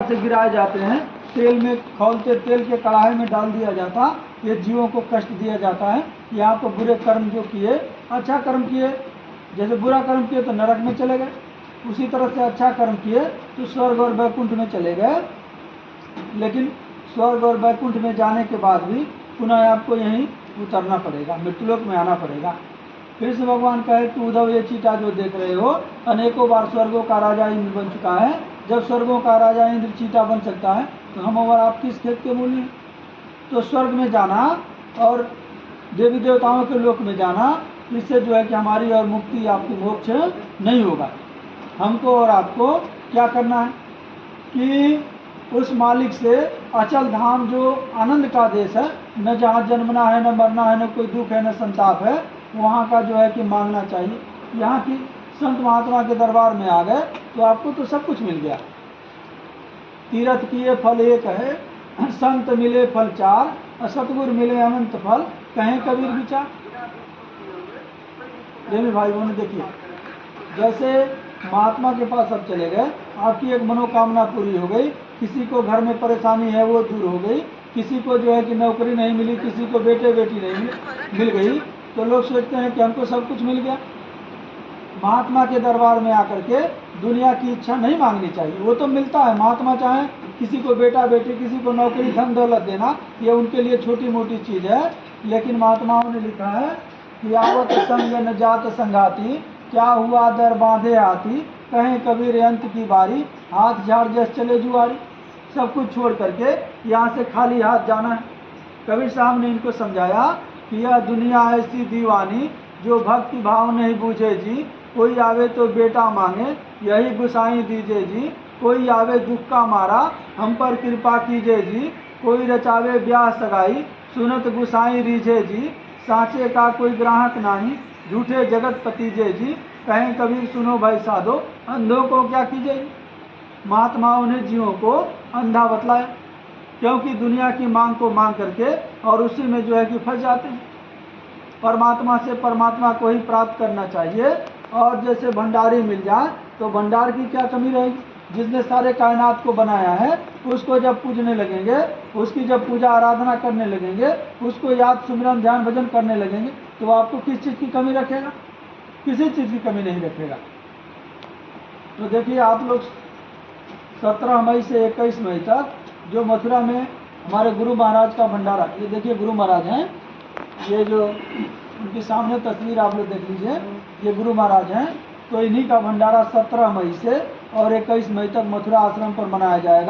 से गिराए जाते हैं, तेल में खौलते तेल के कढ़ाई में डाल दिया जाता। ये जीवों को कष्ट दिया जाता है। यहाँ पर बुरे कर्म जो किए, अच्छा कर्म किए, जैसे बुरा कर्म किए तो नरक में चले गए, उसी तरह से अच्छा कर्म किए तो स्वर्ग और वैकुंठ में चले गए। लेकिन स्वर्ग और वैकुंठ में जाने के बाद भी पुनः आपको यहीं उतरना पड़ेगा, मृत्युलोक में आना पड़ेगा। कृष्ण भगवान कहे कि उद्धव, ये चीटा जो देख रहे हो, अनेकों बार स्वर्गों का राजा इंद्र बन चुका है। जब स्वर्गों का राजा इंद्र चीटा बन सकता है तो हम और आप किस खेत के मूल्य हैं? तो स्वर्ग में जाना और देवी देवताओं के लोक में जाना, इससे जो है कि हमारी और मुक्ति, आपकी मोक्ष नहीं होगा। हमको और आपको क्या करना है कि उस मालिक से अचल धाम जो आनंद का देश है, न जहाँ जन्मना है, न मरना है, न कोई दुख है, न संताप है, वहाँ का जो है कि मांगना चाहिए। यहाँ की संत महात्मा के दरबार में आ गए तो आपको तो सब कुछ मिल गया। तीर्थ किए फल एक है, संत मिले फल चार, सतगुरु मिले अनंत फल, कहें कबीर विचार। प्रेमी भाई बहनों, देखिए, जैसे महात्मा के पास अब चले गए, आपकी एक मनोकामना पूरी हो गई, किसी को घर में परेशानी है वो दूर हो गई, किसी को जो है कि नौकरी नहीं मिली, किसी को बेटे बेटी नहीं मिल गई, तो लोग सोचते हैं कि हमको सब कुछ मिल गया। महात्मा के दरबार में आकर के दुनिया की इच्छा नहीं मांगनी चाहिए, वो तो मिलता है। महात्मा चाहे किसी को बेटा बेटी, किसी को नौकरी, धन दौलत देना, ये उनके लिए छोटी मोटी चीज है। लेकिन महात्माओं ने लिखा है कि आवत संग न जात संगाती, क्या हुआ दर बांधे आती, कहें कबीर अंत की बारी, हाथ झाड़ जस चले जुआरी। सब कुछ छोड़ करके यहाँ से खाली हाथ जाना है। कबीर साहब ने इनको समझाया कि यह दुनिया ऐसी दीवानी, जो भक्ति भाव नहीं बूझे जी, कोई आवे तो बेटा मांगे, यही गुसाई दीजिए जी, कोई आवे दुख का मारा, हम पर कृपा कीजिए जी, कोई रचावे ब्याह सगाई, सुनत गुसाई रीझे जी, सांचे का कोई ग्राहक नहीं, झूठे जगत पतीजे जी, कहें कबीर सुनो भाई साधो, अंधों को क्या कीजिए। महात्माओं ने जीवों को अंधा बतलाया, क्योंकि दुनिया की मांग को मांग करके और उसी में जो है कि फंस जाते हैं। परमात्मा से परमात्मा को ही प्राप्त करना चाहिए। और जैसे भंडारी मिल जाए तो भंडार की क्या कमी रहेगी? जिसने सारे कायनात को बनाया है, उसको जब पूजने लगेंगे, उसकी जब पूजा आराधना करने लगेंगे, उसको याद सुमिरन ध्यान भजन करने लगेंगे, तो आपको किस चीज़ की कमी रखेगा? किसी चीज़ की कमी नहीं रखेगा। तो देखिए, आप लोग 17 मई से 21 मई तक जो मथुरा में हमारे गुरु महाराज का भंडारा, ये देखिए गुरु महाराज हैं, ये जो उनके सामने तस्वीर आप लोग देख लीजिए, ये गुरु महाराज हैं। तो इन्हीं का भंडारा 17 मई से और 21 मई तक मथुरा आश्रम पर मनाया जाएगा।